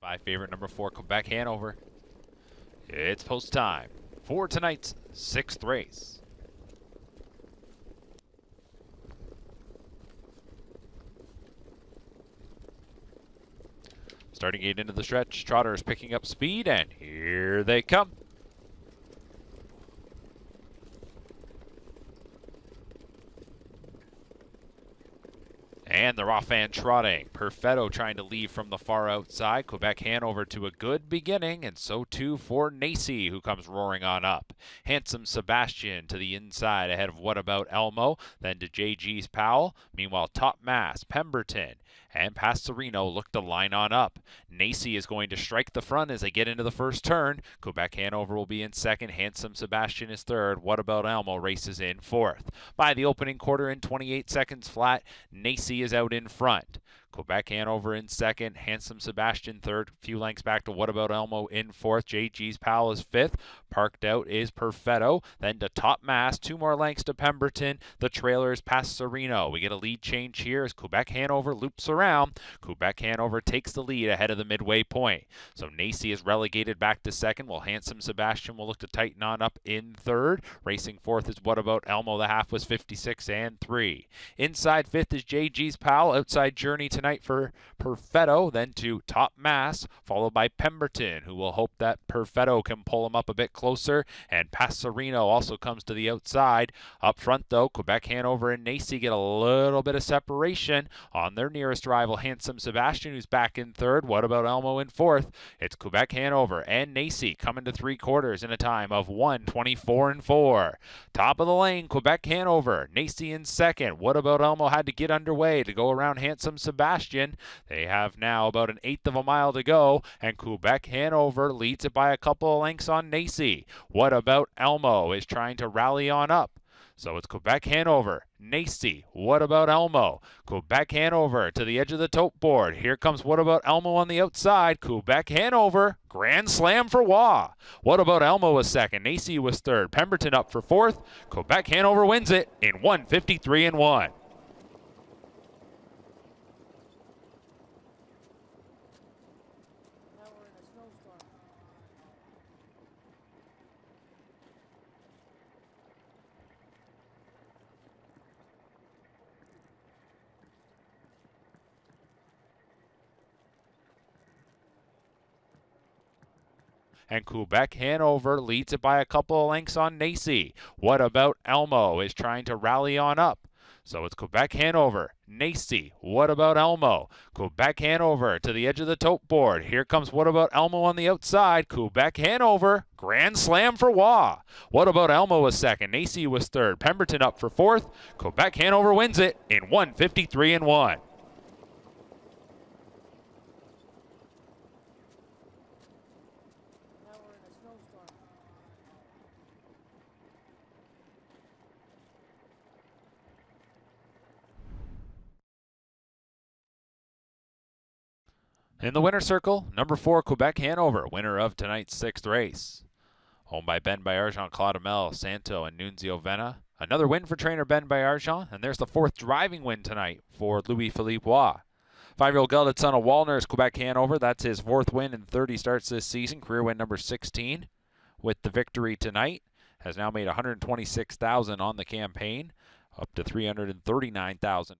My favorite, number 4, Quebec Hanover. It's post time for tonight's 6th race. Starting gate into the stretch, trotters picking up speed, and here they come. And they're off and trotting. Perfetto trying to leave from the far outside. Quebec Hanover to a good beginning, and so too for Nacy, who comes roaring on up. Handsome Sebastian to the inside ahead of What About Elmo, then to JG's Powell. Meanwhile, Top Mass, Pemberton, and Passerino look to line on up. Nacy is going to strike the front as they get into the first turn. Quebec Hanover will be in second. Handsome Sebastian is third. What About Elmo races in fourth. By the opening quarter in 28 seconds flat, Nacy is out in front. Quebec Hanover in second, Handsome Sebastian third, few lengths back to What About Elmo in fourth. JG's Powell is fifth. Parked out is Perfetto, then to Top Mass, 2 more lengths to Pemberton. The trailer is Passerino. We get a lead change here as Quebec Hanover loops around. Quebec Hanover takes the lead ahead of the midway point. So Nacy is relegated back to second, while Handsome Sebastian will look to tighten on up in third. Racing fourth is What About Elmo. The half was 56 and 3. Inside fifth is JG's Powell. Outside Journey tonight for Perfetto, then to Top Mass, followed by Pemberton, who will hope that Perfetto can pull him up a bit closer, and Passerino also comes to the outside. Up front, though, Quebec Hanover and Nacy get a little bit of separation on their nearest rival, Handsome Sebastian, who's back in third. What About Elmo in fourth? It's Quebec Hanover and Nacy coming to 3/4 in a time of 1:24 and 4. Top of the lane, Quebec Hanover. Nacy in second. What About Elmo had to get underway to go around Handsome Sebastian. They have now about 1/8 of a mile to go, and Quebec Hanover leads it by a couple of lengths on Nacy. What About Elmo is trying to rally on up. So it's Quebec Hanover, Nacy, What About Elmo. Quebec Hanover to the edge of the tote board. Here comes What About Elmo on the outside. Quebec Hanover, grand slam for Wah. What About Elmo was second. Nacy was third. Pemberton up for fourth. Quebec Hanover wins it in 1:53 and 1. And Quebec Hanover leads it by a couple of lengths on Nacy. What About Elmo is trying to rally on up. So it's Quebec Hanover, Nacy, What About Elmo. Quebec Hanover to the edge of the tote board. Here comes What About Elmo on the outside. Quebec Hanover, grand slam for Wah. What About Elmo was second. Nacy was third. Pemberton up for fourth. Quebec Hanover wins it in 1:53 and 1. In the winner's circle, number 4, Quebec Hanover, winner of tonight's 6th race. Owned by Ben Bayarjan, Claudemel, Santo, and Nunzio Vena. Another win for trainer Ben Bayarjan, and there's the 4th driving win tonight for Louis-Philippe Roy. 5-year-old gelded son of Walner's Quebec Hanover. That's his 4th win in 30 starts this season. Career win number 16 with the victory tonight. Has now made $126,000 on the campaign, up to $339,000.